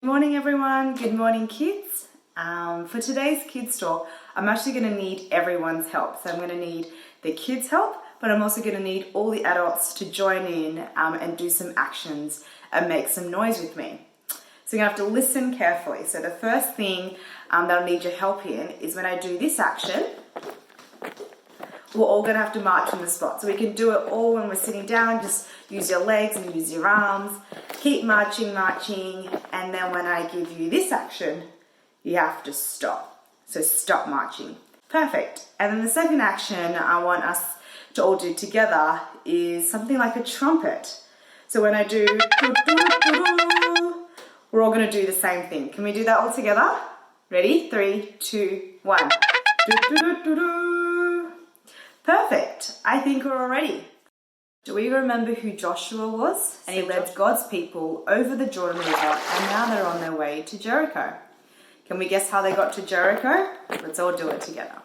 Good morning everyone, good morning kids. For today's kids talk, I'm actually going to need everyone's help. So I'm going to need the kids' help, but I'm also going to need all the adults to join in and do some actions and make some noise with me. So you're going to have to listen carefully. So the first thing that I'll need your help in is when I do this action, we're all going to have to march on the spot. So we can do it all when we're sitting down, just use your legs and use your arms. Keep marching, and then when I give you this action, you have to stop. So stop marching. Perfect. And then the second action I want us to all do together is something like a trumpet. So when I do, we're all going to do the same thing. Can we do that all together? Ready? 3, 2, 1. Perfect. I think we're all ready. Do we remember who Joshua was? And he led God's people over the Jordan River, and now they're on their way to Jericho. Can we guess how they got to Jericho? Let's all do it together.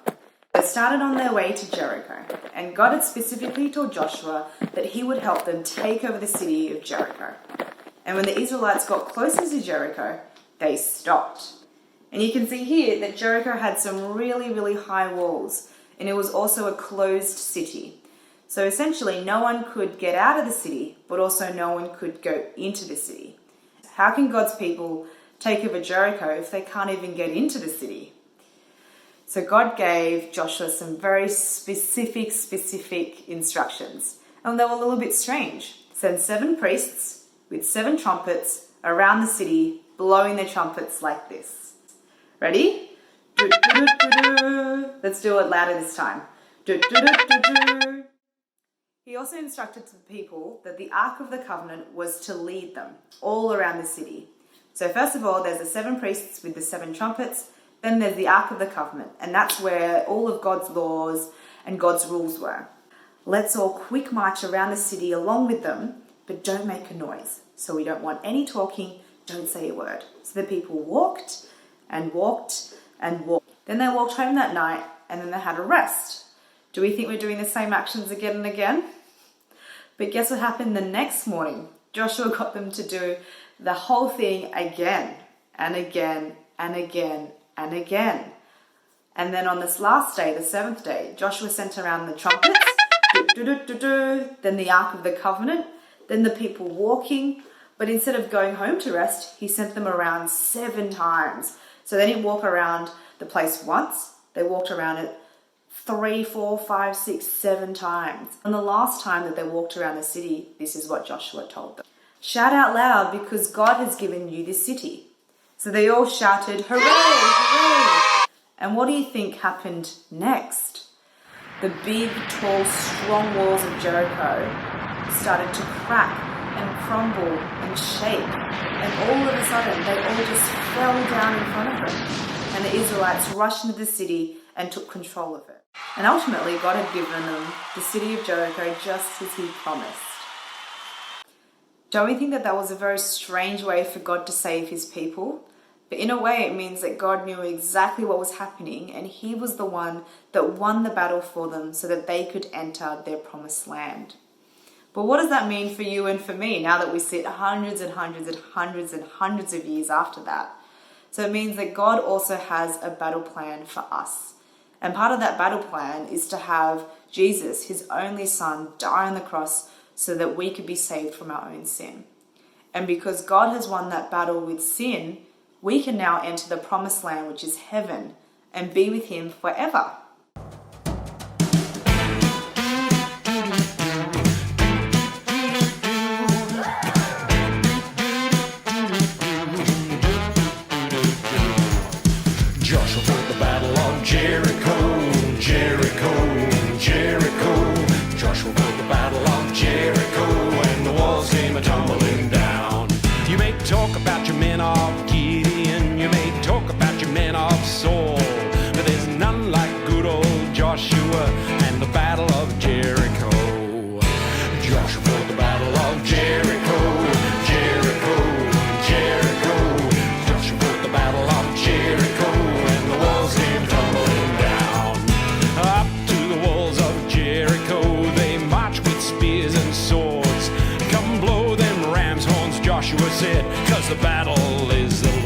They started on their way to Jericho, and God had specifically told Joshua that he would help them take over the city of Jericho. And when the Israelites got closer to Jericho, they stopped. And you can see here that Jericho had some really, really high walls, and it was also a closed city. So essentially, no one could get out of the city, but also no one could go into the city. How can God's people take over Jericho if they can't even get into the city? So God gave Joshua some very specific instructions. And they were a little bit strange. Send 7 priests with 7 trumpets around the city, blowing their trumpets like this. Ready? Let's do it louder this time. He also instructed the people that the Ark of the Covenant was to lead them all around the city. So first of all, there's the 7 priests with the 7 trumpets. Then there's the Ark of the Covenant, and that's where all of God's laws and God's rules were. Let's all quick march around the city along with them, but don't make a noise. So we don't want any talking, don't say a word. So the people walked and walked and walked. Then they walked home that night, and then they had a rest. Do we think we're doing the same actions again and again? But guess what happened the next morning? Joshua got them to do the whole thing again and again and again and again. And then on this last day, the 7th day, Joshua sent around the trumpets, then the Ark of the Covenant, then the people walking. But instead of going home to rest, he sent them around 7 times. So they didn't walk around the place once, they walked around it 3, 4, 5, 6, 7 times. And the last time that they walked around the city, this is what Joshua told them. Shout out loud because God has given you this city. So they all shouted, hooray, hooray. And what do you think happened next? The big, tall, strong walls of Jericho started to crack and crumble and shake. And all of a sudden, they all just fell down in front of them. And the Israelites rushed into the city and took control of it. And ultimately, God had given them the city of Jericho just as he promised. Don't we think that that was a very strange way for God to save his people? But in a way, it means that God knew exactly what was happening, and he was the one that won the battle for them so that they could enter their promised land. But what does that mean for you and for me now that we sit hundreds and hundreds and hundreds and hundreds of years after that? So it means that God also has a battle plan for us. And part of that battle plan is to have Jesus, his only son, die on the cross so that we could be saved from our own sin. And because God has won that battle with sin, we can now enter the promised land, which is heaven, and be with him forever. Joshua fought the battle of Jericho, Jericho, Jericho. Joshua fought the battle of Jericho, and the walls came a-tumbling down. You may talk about your men of Gideon, you may talk about your men of Saul, but there's none like good old Joshua and the battle of Jericho. Joshua fought the battle of Jericho, Jericho, Jericho. Joshua fought the battle of Jericho, and the walls came tumbling down. Up to the walls of Jericho they marched with spears and swords. Come blow them ram's horns, Joshua said, 'cause the battle is the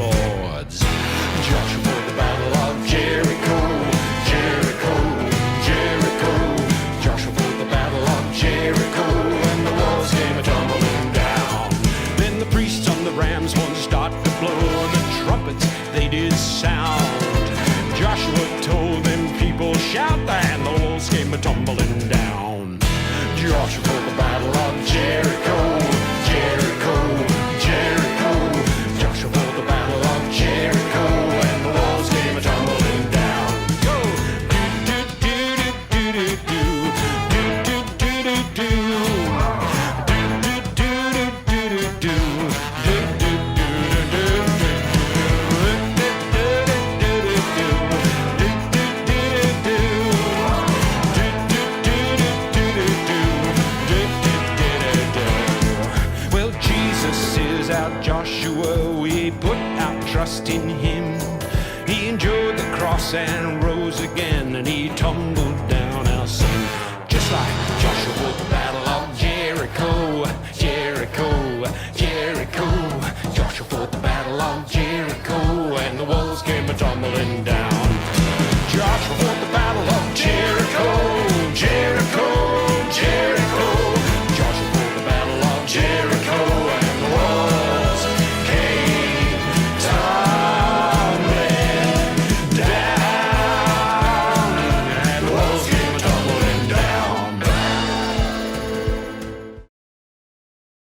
is our Joshua, we put our trust in him. He endured the cross and rose again, and he tumbled